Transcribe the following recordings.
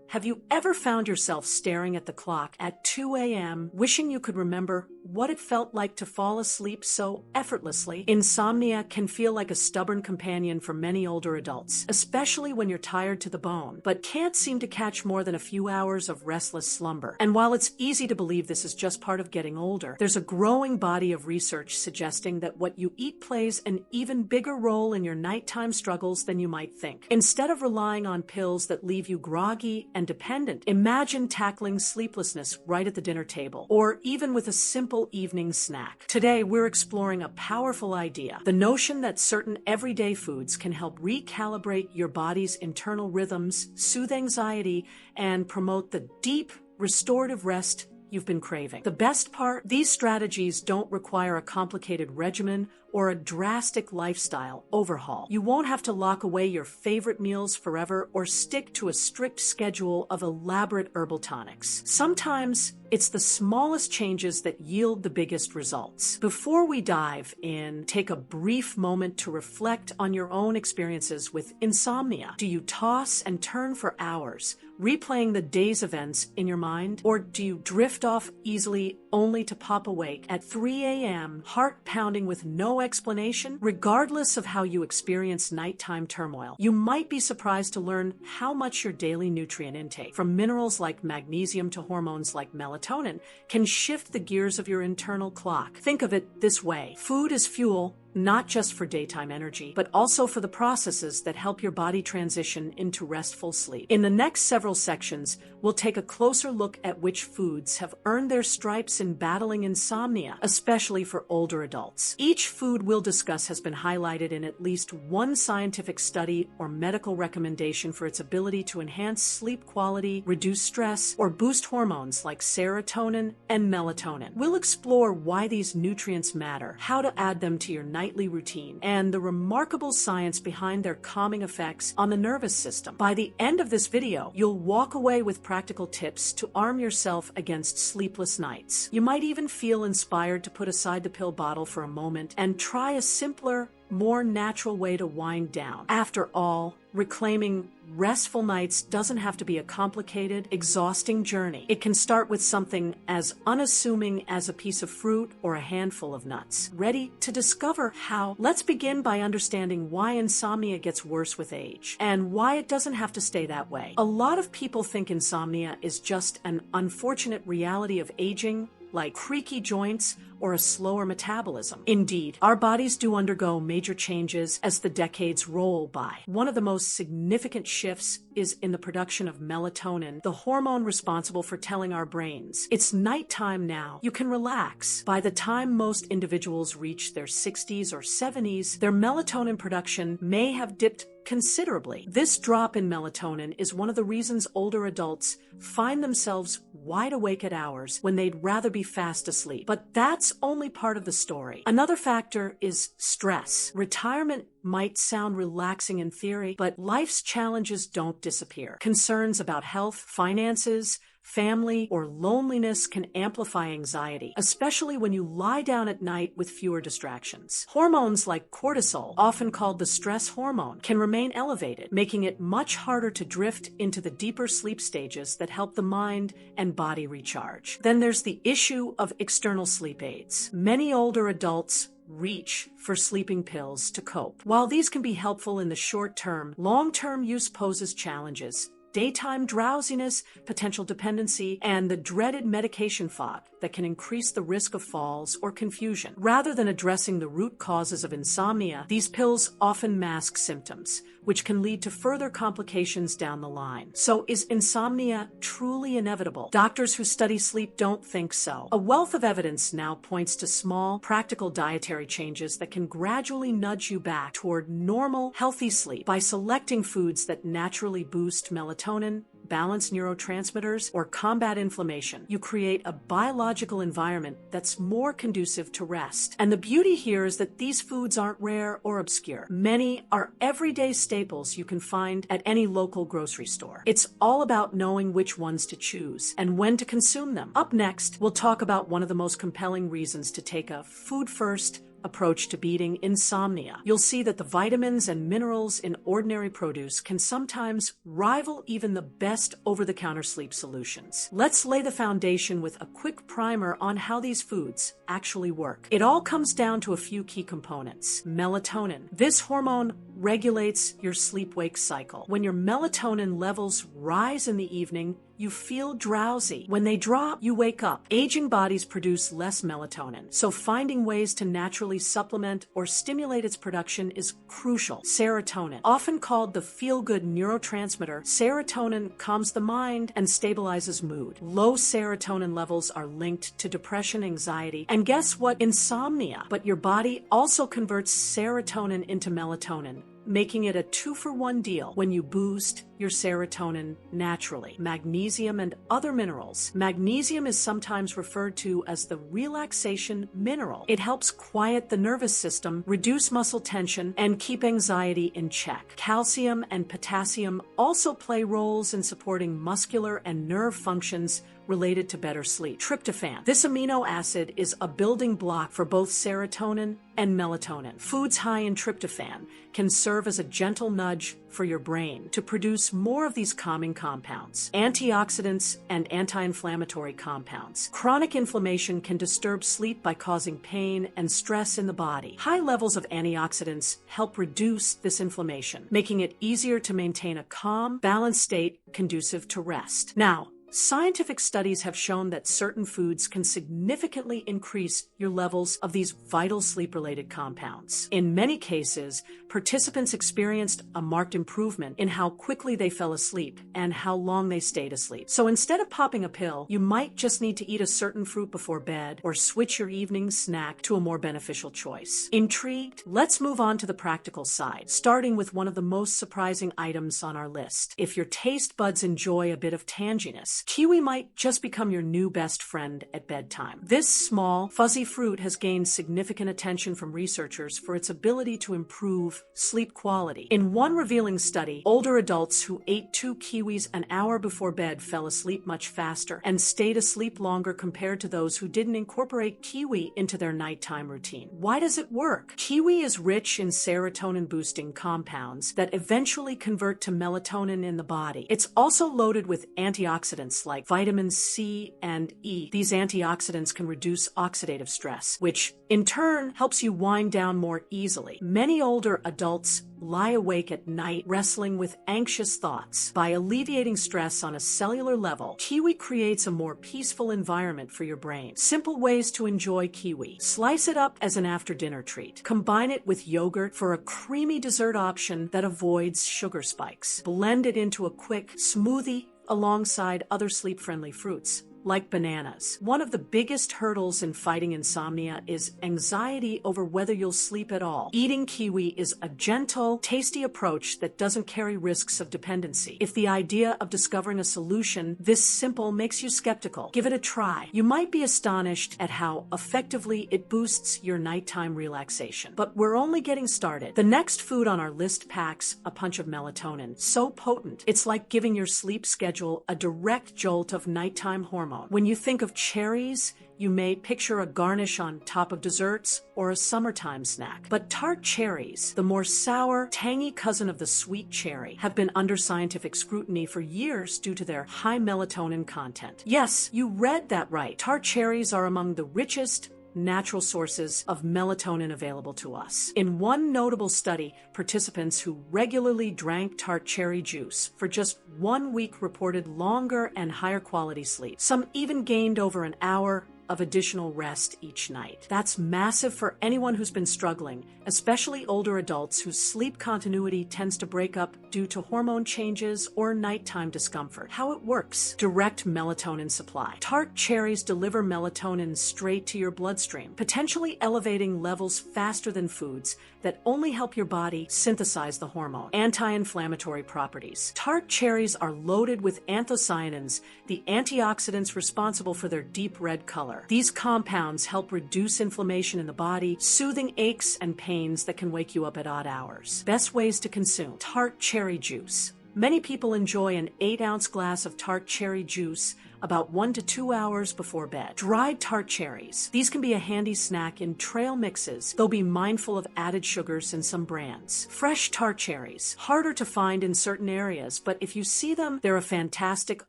Have you ever found yourself staring at the clock at 2 a.m., wishing you could remember what it felt like to fall asleep so effortlessly? Insomnia can feel like a stubborn companion for many older adults, especially when you're tired to the bone, but can't seem to catch more than a few hours of restless slumber. And while it's easy to believe this is just part of getting older, there's a growing body of research suggesting that what you eat plays an even bigger role in your nighttime struggles than you might think. Instead of relying on pills that leave you groggy and dependent, imagine tackling sleeplessness right at the dinner table, or even with a simple evening snack. Today, we're exploring a powerful idea: the notion that certain everyday foods can help recalibrate your body's internal rhythms, soothe anxiety, and promote the deep, restorative rest you've been craving. The best part, these strategies don't require a complicated regimen or a drastic lifestyle overhaul. You won't have to lock away your favorite meals forever or stick to a strict schedule of elaborate herbal tonics. Sometimes it's the smallest changes that yield the biggest results. Before we dive in, take a brief moment to reflect on your own experiences with insomnia. Do you toss and turn for hours, replaying the day's events in your mind? Or do you drift off easily only to pop awake at 3 a.m., heart pounding with no explanation? Regardless of how you experience nighttime turmoil, you might be surprised to learn how much your daily nutrient intake, from minerals like magnesium to hormones like melatonin, can shift the gears of your internal clock. Think of it this way: food is fuel, not just for daytime energy, but also for the processes that help your body transition into restful sleep. In the next several sections, we'll take a closer look at which foods have earned their stripes in battling insomnia, especially for older adults. Each food we'll discuss has been highlighted in at least one scientific study or medical recommendation for its ability to enhance sleep quality, reduce stress, or boost hormones like serotonin and melatonin. We'll explore why these nutrients matter, how to add them to your nightly routine, and the remarkable science behind their calming effects on the nervous system. By the end of this video, you'll walk away with practical tips to arm yourself against sleepless nights. You might even feel inspired to put aside the pill bottle for a moment and try a simpler, more natural way to wind down. After all, reclaiming restful nights doesn't have to be a complicated, exhausting journey. It can start with something as unassuming as a piece of fruit or a handful of nuts. Ready to discover how? Let's begin by understanding why insomnia gets worse with age and why it doesn't have to stay that way. A lot of people think insomnia is just an unfortunate reality of aging, like creaky joints or a slower metabolism. Indeed, our bodies do undergo major changes as the decades roll by. One of the most significant shifts is in the production of melatonin, the hormone responsible for telling our brains, it's nighttime now, you can relax. By the time most individuals reach their 60s or 70s, their melatonin production may have dipped considerably. This drop in melatonin is one of the reasons older adults find themselves wide awake at hours when they'd rather be fast asleep. But that's only part of the story. Another factor is stress. Retirement might sound relaxing in theory, but life's challenges don't disappear. Concerns about health, finances, family, or loneliness can amplify anxiety, especially when you lie down at night with fewer distractions. Hormones like cortisol, often called the stress hormone, can remain elevated, making it much harder to drift into the deeper sleep stages that help the mind and body recharge. Then there's the issue of external sleep aids. Many older adults reach for sleeping pills to cope. While these can be helpful in the short term, long-term use poses challenges: daytime drowsiness, potential dependency, and the dreaded medication fog that can increase the risk of falls or confusion. Rather than addressing the root causes of insomnia, these pills often mask symptoms, which can lead to further complications down the line. So is insomnia truly inevitable? Doctors who study sleep don't think so. A wealth of evidence now points to small, practical dietary changes that can gradually nudge you back toward normal, healthy sleep by selecting foods that naturally boost melatonin, balance neurotransmitters, or combat inflammation. You create a biological environment that's more conducive to rest. And the beauty here is that these foods aren't rare or obscure. Many are everyday staples you can find at any local grocery store. It's all about knowing which ones to choose and when to consume them. Up next, we'll talk about one of the most compelling reasons to take a food-first, approach to beating insomnia. You'll see that the vitamins and minerals in ordinary produce can sometimes rival even the best over-the-counter sleep solutions. Let's lay the foundation with a quick primer on how these foods actually work. It all comes down to a few key components. Melatonin. This hormone regulates your sleep-wake cycle. When your melatonin levels rise in the evening, you feel drowsy. When they drop, you wake up. Aging bodies produce less melatonin, so finding ways to naturally supplement or stimulate its production is crucial. Serotonin. Often called the feel-good neurotransmitter, serotonin calms the mind and stabilizes mood. Low serotonin levels are linked to depression, anxiety, and guess what? Insomnia. But your body also converts serotonin into melatonin, making it a 2-for-1 deal when you boost your serotonin naturally. Magnesium and other minerals. Magnesium is sometimes referred to as the relaxation mineral. It helps quiet the nervous system, reduce muscle tension, and keep anxiety in check. Calcium and potassium also play roles in supporting muscular and nerve functions related to better sleep. Tryptophan. This amino acid is a building block for both serotonin and melatonin. Foods high in tryptophan can serve as a gentle nudge for your brain to produce more of these calming compounds. Antioxidants and anti-inflammatory compounds. Chronic inflammation can disturb sleep by causing pain and stress in the body. High levels of antioxidants help reduce this inflammation, making it easier to maintain a calm, balanced state conducive to rest. Now, scientific studies have shown that certain foods can significantly increase your levels of these vital sleep-related compounds. In many cases, participants experienced a marked improvement in how quickly they fell asleep and how long they stayed asleep. So instead of popping a pill, you might just need to eat a certain fruit before bed or switch your evening snack to a more beneficial choice. Intrigued? Let's move on to the practical side, starting with one of the most surprising items on our list. If your taste buds enjoy a bit of tanginess, kiwi might just become your new best friend at bedtime. This small, fuzzy fruit has gained significant attention from researchers for its ability to improve sleep quality. In one revealing study, older adults who ate 2 kiwis an hour before bed fell asleep much faster and stayed asleep longer compared to those who didn't incorporate kiwi into their nighttime routine. Why does it work? Kiwi is rich in serotonin-boosting compounds that eventually convert to melatonin in the body. It's also loaded with antioxidants like vitamins C and E. These antioxidants can reduce oxidative stress, which in turn helps you wind down more easily. Many older adults lie awake at night wrestling with anxious thoughts. By alleviating stress on a cellular level, kiwi creates a more peaceful environment for your brain. Simple ways to enjoy kiwi. Slice it up as an after-dinner treat. Combine it with yogurt for a creamy dessert option that avoids sugar spikes. Blend it into a quick smoothie alongside other sleep-friendly fruits, like bananas. One of the biggest hurdles in fighting insomnia is anxiety over whether you'll sleep at all. Eating kiwi is a gentle, tasty approach that doesn't carry risks of dependency. If the idea of discovering a solution this simple makes you skeptical, give it a try. You might be astonished at how effectively it boosts your nighttime relaxation. But we're only getting started. The next food on our list packs a punch of melatonin, so potent, it's like giving your sleep schedule a direct jolt of nighttime hormones. When you think of cherries, you may picture a garnish on top of desserts or a summertime snack. But tart cherries, the more sour, tangy cousin of the sweet cherry, have been under scientific scrutiny for years due to their high melatonin content. Yes, you read that right. Tart cherries are among the richest natural sources of melatonin available to us. In one notable study, participants who regularly drank tart cherry juice for just 1 week reported longer and higher quality sleep. Some even gained over an hour of additional rest each night. That's massive for anyone who's been struggling, especially older adults whose sleep continuity tends to break up due to hormone changes or nighttime discomfort. How it works: direct melatonin supply. Tart cherries deliver melatonin straight to your bloodstream, potentially elevating levels faster than foods that only help your body synthesize the hormone. Anti-inflammatory properties. Tart cherries are loaded with anthocyanins, the antioxidants responsible for their deep red color. These compounds help reduce inflammation in the body, soothing aches and pains that can wake you up at odd hours. Best ways to consume: tart cherry juice. Many people enjoy an 8-ounce glass of tart cherry juice about 1 to 2 hours before bed. Dried tart cherries. These can be a handy snack in trail mixes, though be mindful of added sugars in some brands. Fresh tart cherries. Harder to find in certain areas, but if you see them, they're a fantastic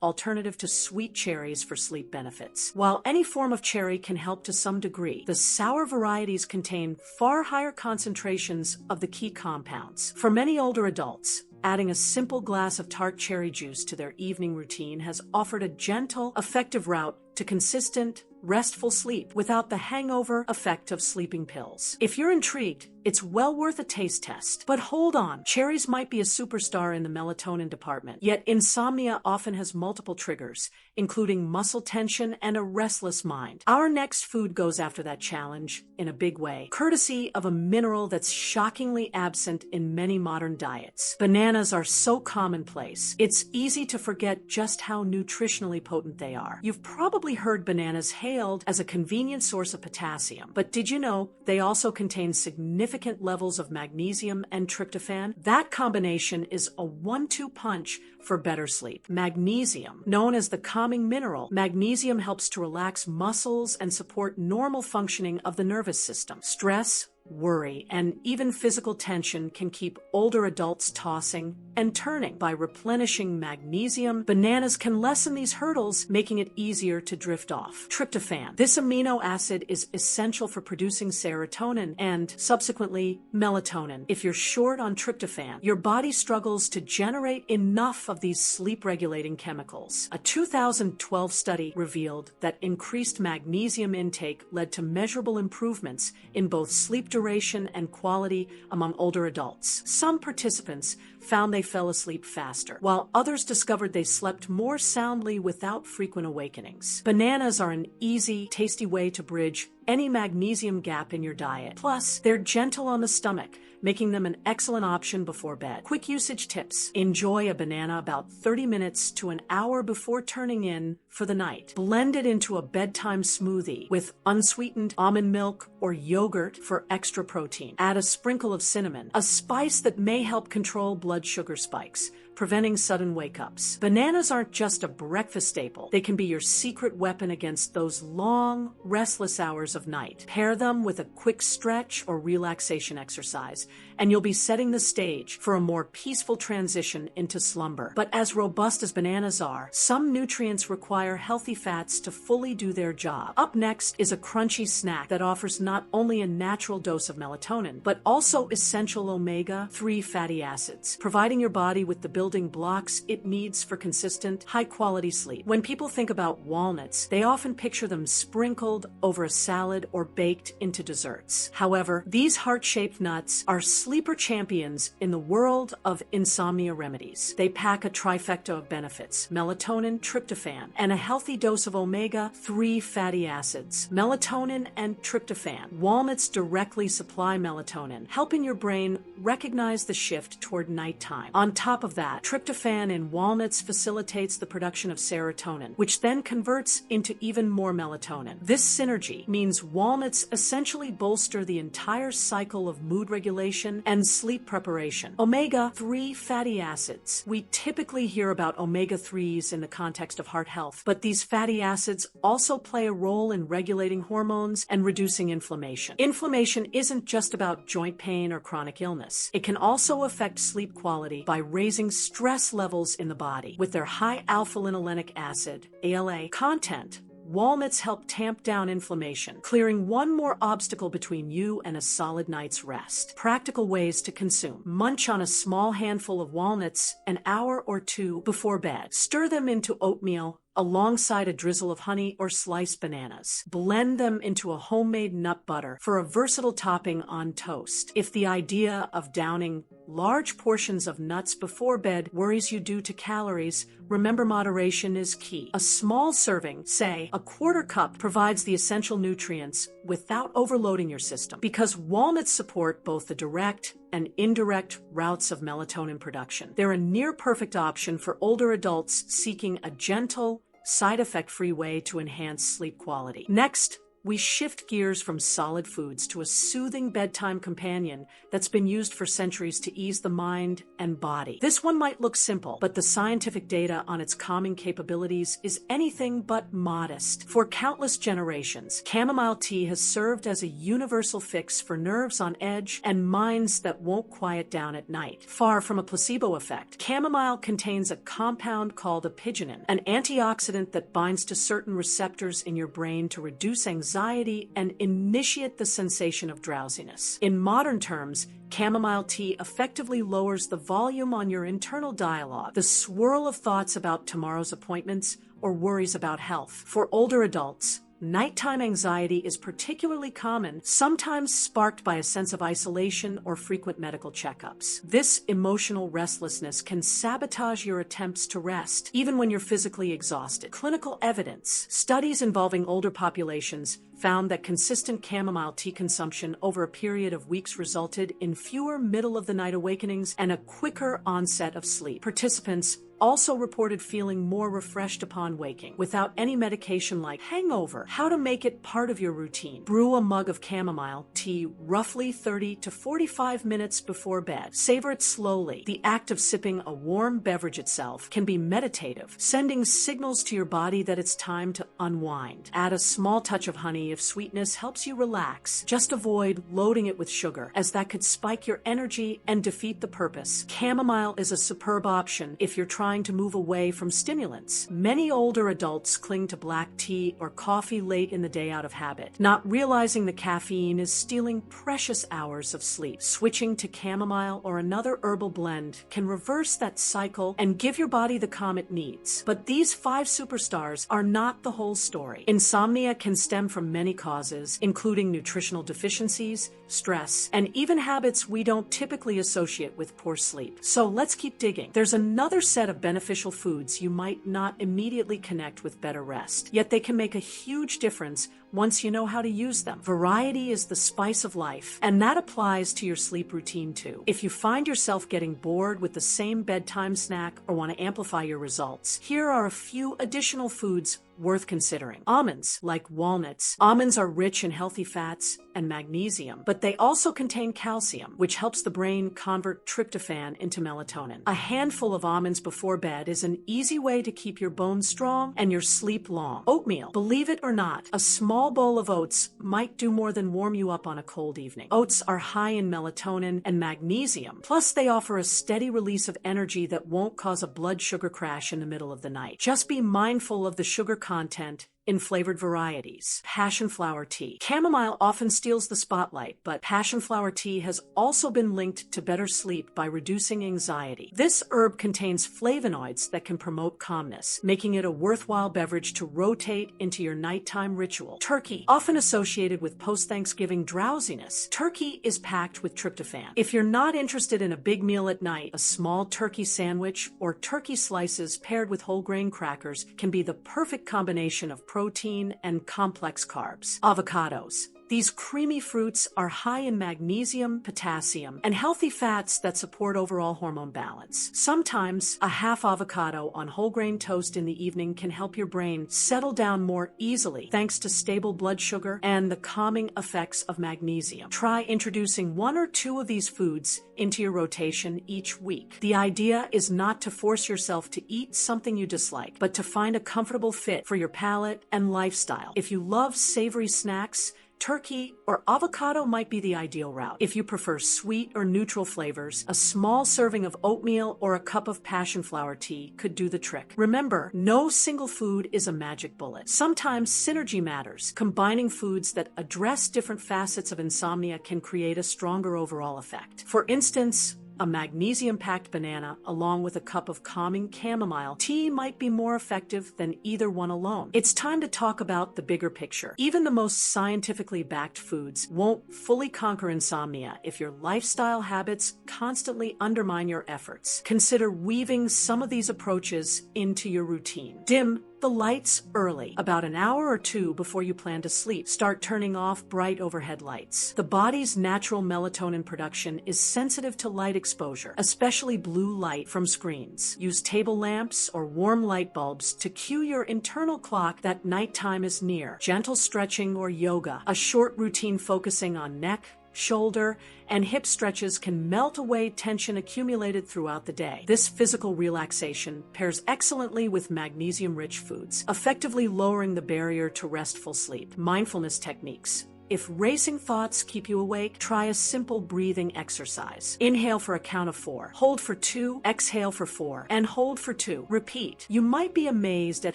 alternative to sweet cherries for sleep benefits. While any form of cherry can help to some degree, the sour varieties contain far higher concentrations of the key compounds. For many older adults, adding a simple glass of tart cherry juice to their evening routine has offered a gentle, effective route to consistent, restful sleep without the hangover effect of sleeping pills. If you're intrigued, it's well worth a taste test. But hold on, cherries might be a superstar in the melatonin department, yet insomnia often has multiple triggers, including muscle tension and a restless mind. Our next food goes after that challenge in a big way, courtesy of a mineral that's shockingly absent in many modern diets. Bananas are so commonplace, it's easy to forget just how nutritionally potent they are. You've probably heard bananas hailed as a convenient source of potassium, but did you know they also contain significant levels of magnesium and tryptophan? That combination is a 1-2 punch for better sleep. Magnesium, known as the calming mineral, magnesium helps to relax muscles and support normal functioning of the nervous system. Stress, worry, and even physical tension can keep older adults tossing and turning. By replenishing magnesium, bananas can lessen these hurdles, making it easier to drift off. Tryptophan. This amino acid is essential for producing serotonin and, subsequently, melatonin. If you're short on tryptophan, your body struggles to generate enough of these sleep-regulating chemicals. A 2012 study revealed that increased magnesium intake led to measurable improvements in both sleep duration and quality among older adults. Some participants found they fell asleep faster, while others discovered they slept more soundly without frequent awakenings. Bananas are an easy, tasty way to bridge any magnesium gap in your diet. Plus, they're gentle on the stomach, making them an excellent option before bed. Quick usage tips. Enjoy a banana about 30 minutes to an hour before turning in for the night. Blend it into a bedtime smoothie with unsweetened almond milk or yogurt for extra protein. Add a sprinkle of cinnamon, a spice that may help control blood sugar spikes, preventing sudden wake-ups. Bananas aren't just a breakfast staple. They can be your secret weapon against those long, restless hours of night. Pair them with a quick stretch or relaxation exercise, and you'll be setting the stage for a more peaceful transition into slumber. But as robust as bananas are, some nutrients require healthy fats to fully do their job. Up next is a crunchy snack that offers not only a natural dose of melatonin, but also essential omega-3 fatty acids, providing your body with the building blocks it needs for consistent, high-quality sleep. When people think about walnuts, they often picture them sprinkled over a salad or baked into desserts. However, these heart-shaped nuts are sleeper champions in the world of insomnia remedies. They pack a trifecta of benefits: melatonin, tryptophan, and a healthy dose of omega-3 fatty acids. Melatonin and tryptophan. Walnuts directly supply melatonin, helping your brain recognize the shift toward nighttime. On top of that, tryptophan in walnuts facilitates the production of serotonin, which then converts into even more melatonin. This synergy means walnuts essentially bolster the entire cycle of mood regulation and sleep preparation. Omega-3 fatty acids. We typically hear about omega-3s in the context of heart health, but these fatty acids also play a role in regulating hormones and reducing inflammation. Inflammation isn't just about joint pain or chronic illness. It can also affect sleep quality by raising stress levels in the body. With their high alpha-linolenic acid, ALA, content, walnuts help tamp down inflammation, clearing one more obstacle between you and a solid night's rest. Practical ways to consume. Munch on a small handful of walnuts an hour or two before bed. Stir them into oatmeal alongside a drizzle of honey or sliced bananas. Blend them into a homemade nut butter for a versatile topping on toast. If the idea of downing large portions of nuts before bed worries you due to calories, remember moderation is key. A small serving, say a quarter cup, provides the essential nutrients without overloading your system, because walnuts support both the direct and indirect routes of melatonin production. They're a near-perfect option for older adults seeking a gentle, side-effect-free way to enhance sleep quality. Next, we shift gears from solid foods to a soothing bedtime companion that's been used for centuries to ease the mind and body. This one might look simple, but the scientific data on its calming capabilities is anything but modest. For countless generations, chamomile tea has served as a universal fix for nerves on edge and minds that won't quiet down at night. Far from a placebo effect, chamomile contains a compound called apigenin, an antioxidant that binds to certain receptors in your brain to reduce anxiety and initiate the sensation of drowsiness. In modern terms, chamomile tea effectively lowers the volume on your internal dialogue, the swirl of thoughts about tomorrow's appointments or worries about health. For older adults, nighttime anxiety is particularly common, sometimes sparked by a sense of isolation or frequent medical checkups. This emotional restlessness can sabotage your attempts to rest, even when you're physically exhausted. Clinical evidence, studies involving older populations, found that consistent chamomile tea consumption over a period of weeks resulted in fewer middle-of-the-night awakenings and a quicker onset of sleep. Participants also reported feeling more refreshed upon waking, without any medication like hangover. How to make it part of your routine. Brew a mug of chamomile tea roughly 30 to 45 minutes before bed. Savor it slowly. The act of sipping a warm beverage itself can be meditative, sending signals to your body that it's time to unwind. Add a small touch of honey if sweetness helps you relax. Just avoid loading it with sugar, as that could spike your energy and defeat the purpose. Chamomile is a superb option if you're trying to move away from stimulants. Many older adults cling to black tea or coffee late in the day out of habit, not realizing the caffeine is stealing precious hours of sleep. Switching to chamomile or another herbal blend can reverse that cycle and give your body the calm it needs. But these 5 superstars are not the whole story. Insomnia can stem from many causes, including nutritional deficiencies, stress, and even habits we don't typically associate with poor sleep. So let's keep digging. There's another set of beneficial foods you might not immediately connect with better rest, yet they can make a huge difference once you know how to use them. Variety is the spice of life, and that applies to your sleep routine too. If you find yourself getting bored with the same bedtime snack or want to amplify your results, here are a few additional foods worth considering. Almonds, like walnuts. Almonds are rich in healthy fats and magnesium, but they also contain calcium, which helps the brain convert tryptophan into melatonin. A handful of almonds before bed is an easy way to keep your bones strong and your sleep long. Oatmeal. Believe it or not, a small bowl of oats might do more than warm you up on a cold evening. Oats are high in melatonin and magnesium, plus they offer a steady release of energy that won't cause a blood sugar crash in the middle of the night. Just be mindful of the sugar content in flavored varieties. Passion flower tea. Chamomile often steals the spotlight, but passion flower tea has also been linked to better sleep by reducing anxiety. This herb contains flavonoids that can promote calmness, making it a worthwhile beverage to rotate into your nighttime ritual. Turkey. Often associated with post-Thanksgiving drowsiness, turkey is packed with tryptophan. If you're not interested in a big meal at night, a small turkey sandwich or turkey slices paired with whole grain crackers can be the perfect combination of protein and complex carbs. Avocados. These creamy fruits are high in magnesium, potassium, and healthy fats that support overall hormone balance. Sometimes a half avocado on whole grain toast in the evening can help your brain settle down more easily thanks to stable blood sugar and the calming effects of magnesium. Try introducing 1 or 2 of these foods into your rotation each week. The idea is not to force yourself to eat something you dislike, but to find a comfortable fit for your palate and lifestyle. If you love savory snacks, turkey or avocado might be the ideal route. If you prefer sweet or neutral flavors, a small serving of oatmeal or a cup of passion flower tea could do the trick. Remember, no single food is a magic bullet. Sometimes synergy matters. Combining foods that address different facets of insomnia can create a stronger overall effect. For instance, a magnesium-packed banana along with a cup of calming chamomile tea might be more effective than either one alone. It's time to talk about the bigger picture. Even the most scientifically backed foods won't fully conquer insomnia if your lifestyle habits constantly undermine your efforts. Consider weaving some of these approaches into your routine. Dim the lights early, about an hour or two before you plan to sleep. Start turning off bright overhead lights. The body's natural melatonin production is sensitive to light exposure, especially blue light from screens. Use table lamps or warm light bulbs to cue your internal clock that nighttime is near. Gentle stretching or yoga, a short routine focusing on neck, shoulder, and hip stretches can melt away tension accumulated throughout the day. This physical relaxation pairs excellently with magnesium-rich foods, effectively lowering the barrier to restful sleep. Mindfulness techniques. If racing thoughts keep you awake, try a simple breathing exercise. Inhale for a count of 4, hold for 2, exhale for 4, and hold for 2. Repeat. You might be amazed at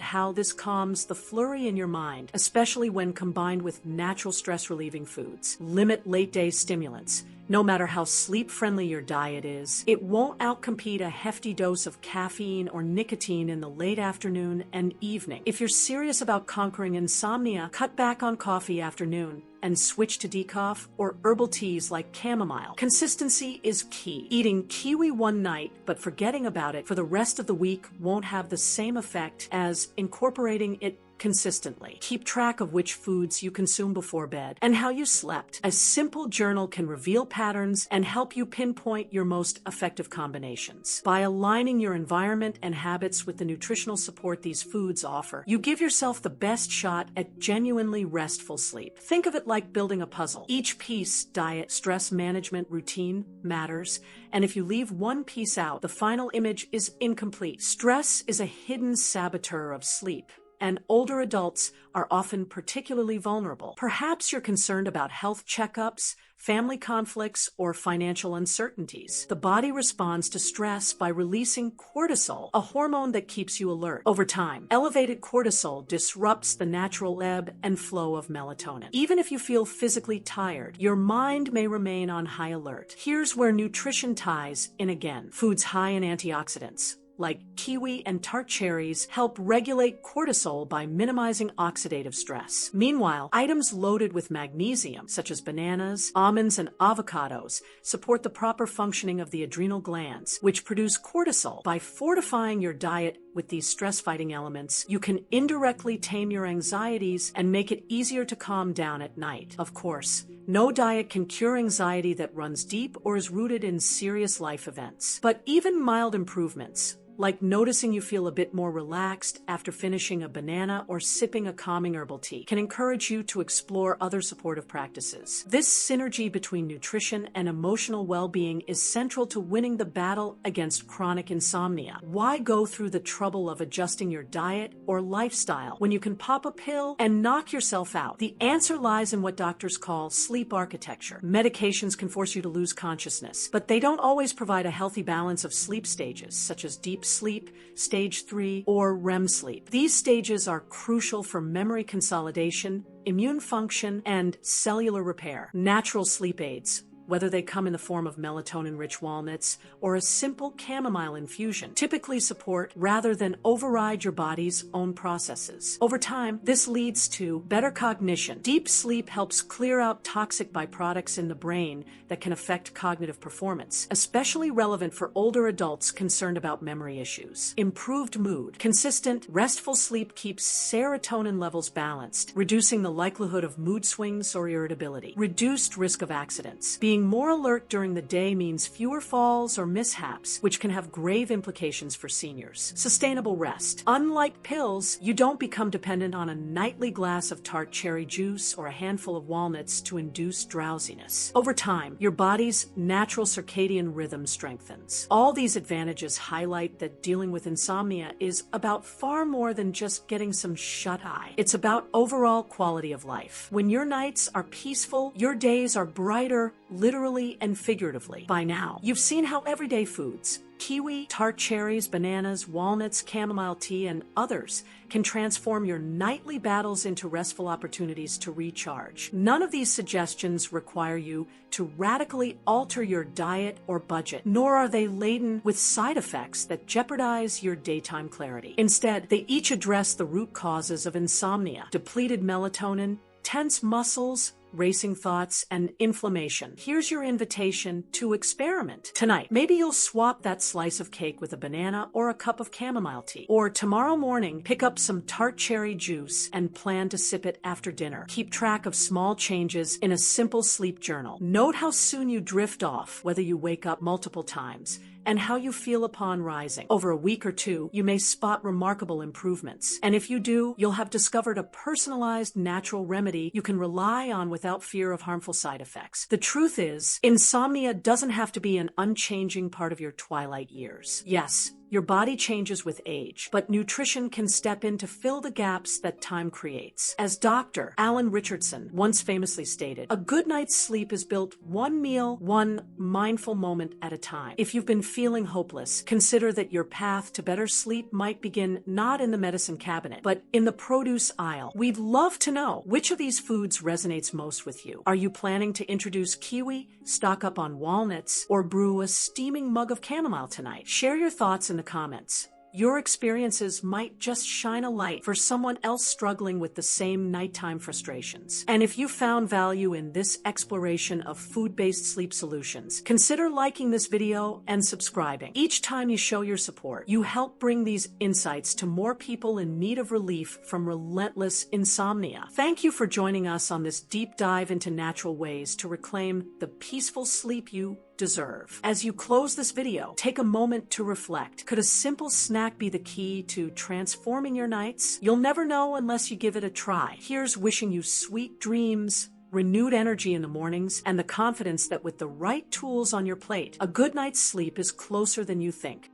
how this calms the flurry in your mind, especially when combined with natural stress-relieving foods. Limit late-day stimulants. No matter how sleep-friendly your diet is, it won't outcompete a hefty dose of caffeine or nicotine in the late afternoon and evening. If you're serious about conquering insomnia, cut back on coffee afternoon and switch to decaf or herbal teas like chamomile. Consistency is key. Eating kiwi one night but forgetting about it for the rest of the week won't have the same effect as incorporating it consistently. Keep track of which foods you consume before bed and how you slept. A simple journal can reveal patterns and help you pinpoint your most effective combinations. By aligning your environment and habits with the nutritional support these foods offer, you give yourself the best shot at genuinely restful sleep. Think of it like building a puzzle. Each piece, diet, stress management, routine, matters, and if you leave one piece out, the final image is incomplete. Stress is a hidden saboteur of sleep, and older adults are often particularly vulnerable. Perhaps you're concerned about health checkups, family conflicts, or financial uncertainties. The body responds to stress by releasing cortisol, a hormone that keeps you alert. Over time, elevated cortisol disrupts the natural ebb and flow of melatonin. Even if you feel physically tired, your mind may remain on high alert. Here's where nutrition ties in again. Foods high in antioxidants, like kiwi and tart cherries, help regulate cortisol by minimizing oxidative stress. Meanwhile, items loaded with magnesium, such as bananas, almonds, and avocados, support the proper functioning of the adrenal glands, which produce cortisol. By fortifying your diet with these stress-fighting elements, you can indirectly tame your anxieties and make it easier to calm down at night. Of course, no diet can cure anxiety that runs deep or is rooted in serious life events. But even mild improvements, like noticing you feel a bit more relaxed after finishing a banana or sipping a calming herbal tea, can encourage you to explore other supportive practices. This synergy between nutrition and emotional well-being is central to winning the battle against chronic insomnia. Why go through the trouble of adjusting your diet or lifestyle when you can pop a pill and knock yourself out? The answer lies in what doctors call sleep architecture. Medications can force you to lose consciousness, but they don't always provide a healthy balance of sleep stages, such as deep sleep, stage 3, or REM sleep. These stages are crucial for memory consolidation, immune function, and cellular repair. Natural sleep aids, whether they come in the form of melatonin-rich walnuts or a simple chamomile infusion, typically support rather than override your body's own processes. Over time, this leads to better cognition. Deep sleep helps clear out toxic byproducts in the brain that can affect cognitive performance, especially relevant for older adults concerned about memory issues. Improved mood. Consistent, restful sleep keeps serotonin levels balanced, reducing the likelihood of mood swings or irritability. Reduced risk of accidents. Being more alert during the day means fewer falls or mishaps, which can have grave implications for seniors. Sustainable rest. Unlike pills, you don't become dependent on a nightly glass of tart cherry juice or a handful of walnuts to induce drowsiness. Over time, your body's natural circadian rhythm strengthens. All these advantages highlight that dealing with insomnia is about far more than just getting some shut-eye. It's about overall quality of life. When your nights are peaceful, your days are brighter, literally and figuratively. By now, you've seen how everyday foods, kiwi, tart cherries, bananas, walnuts, chamomile tea, and others can transform your nightly battles into restful opportunities to recharge. None of these suggestions require you to radically alter your diet or budget, nor are they laden with side effects that jeopardize your daytime clarity. Instead, they each address the root causes of insomnia: depleted melatonin, tense muscles, racing thoughts, and inflammation. Here's your invitation to experiment. Tonight, maybe you'll swap that slice of cake with a banana or a cup of chamomile tea. Or tomorrow morning, pick up some tart cherry juice and plan to sip it after dinner. Keep track of small changes in a simple sleep journal. Note how soon you drift off, whether you wake up multiple times, and how you feel upon rising. Over a week or two, you may spot remarkable improvements. And if you do, you'll have discovered a personalized natural remedy you can rely on without fear of harmful side effects. The truth is, insomnia doesn't have to be an unchanging part of your twilight years. Yes, your body changes with age, but nutrition can step in to fill the gaps that time creates. As Dr. Alan Richardson once famously stated, a good night's sleep is built one meal, one mindful moment at a time. If you've been feeling hopeless, consider that your path to better sleep might begin not in the medicine cabinet, but in the produce aisle. We'd love to know which of these foods resonates most with you. Are you planning to introduce kiwi, stock up on walnuts, or brew a steaming mug of chamomile tonight? Share your thoughts in the comments. Your experiences might just shine a light for someone else struggling with the same nighttime frustrations. And if you found value in this exploration of food-based sleep solutions, consider liking this video and subscribing. Each time you show your support, you help bring these insights to more people in need of relief from relentless insomnia. Thank you for joining us on this deep dive into natural ways to reclaim the peaceful sleep you deserve. As you close this video, take a moment to reflect. Could a simple snack be the key to transforming your nights? You'll never know unless you give it a try. Here's wishing you sweet dreams, renewed energy in the mornings, and the confidence that with the right tools on your plate, a good night's sleep is closer than you think.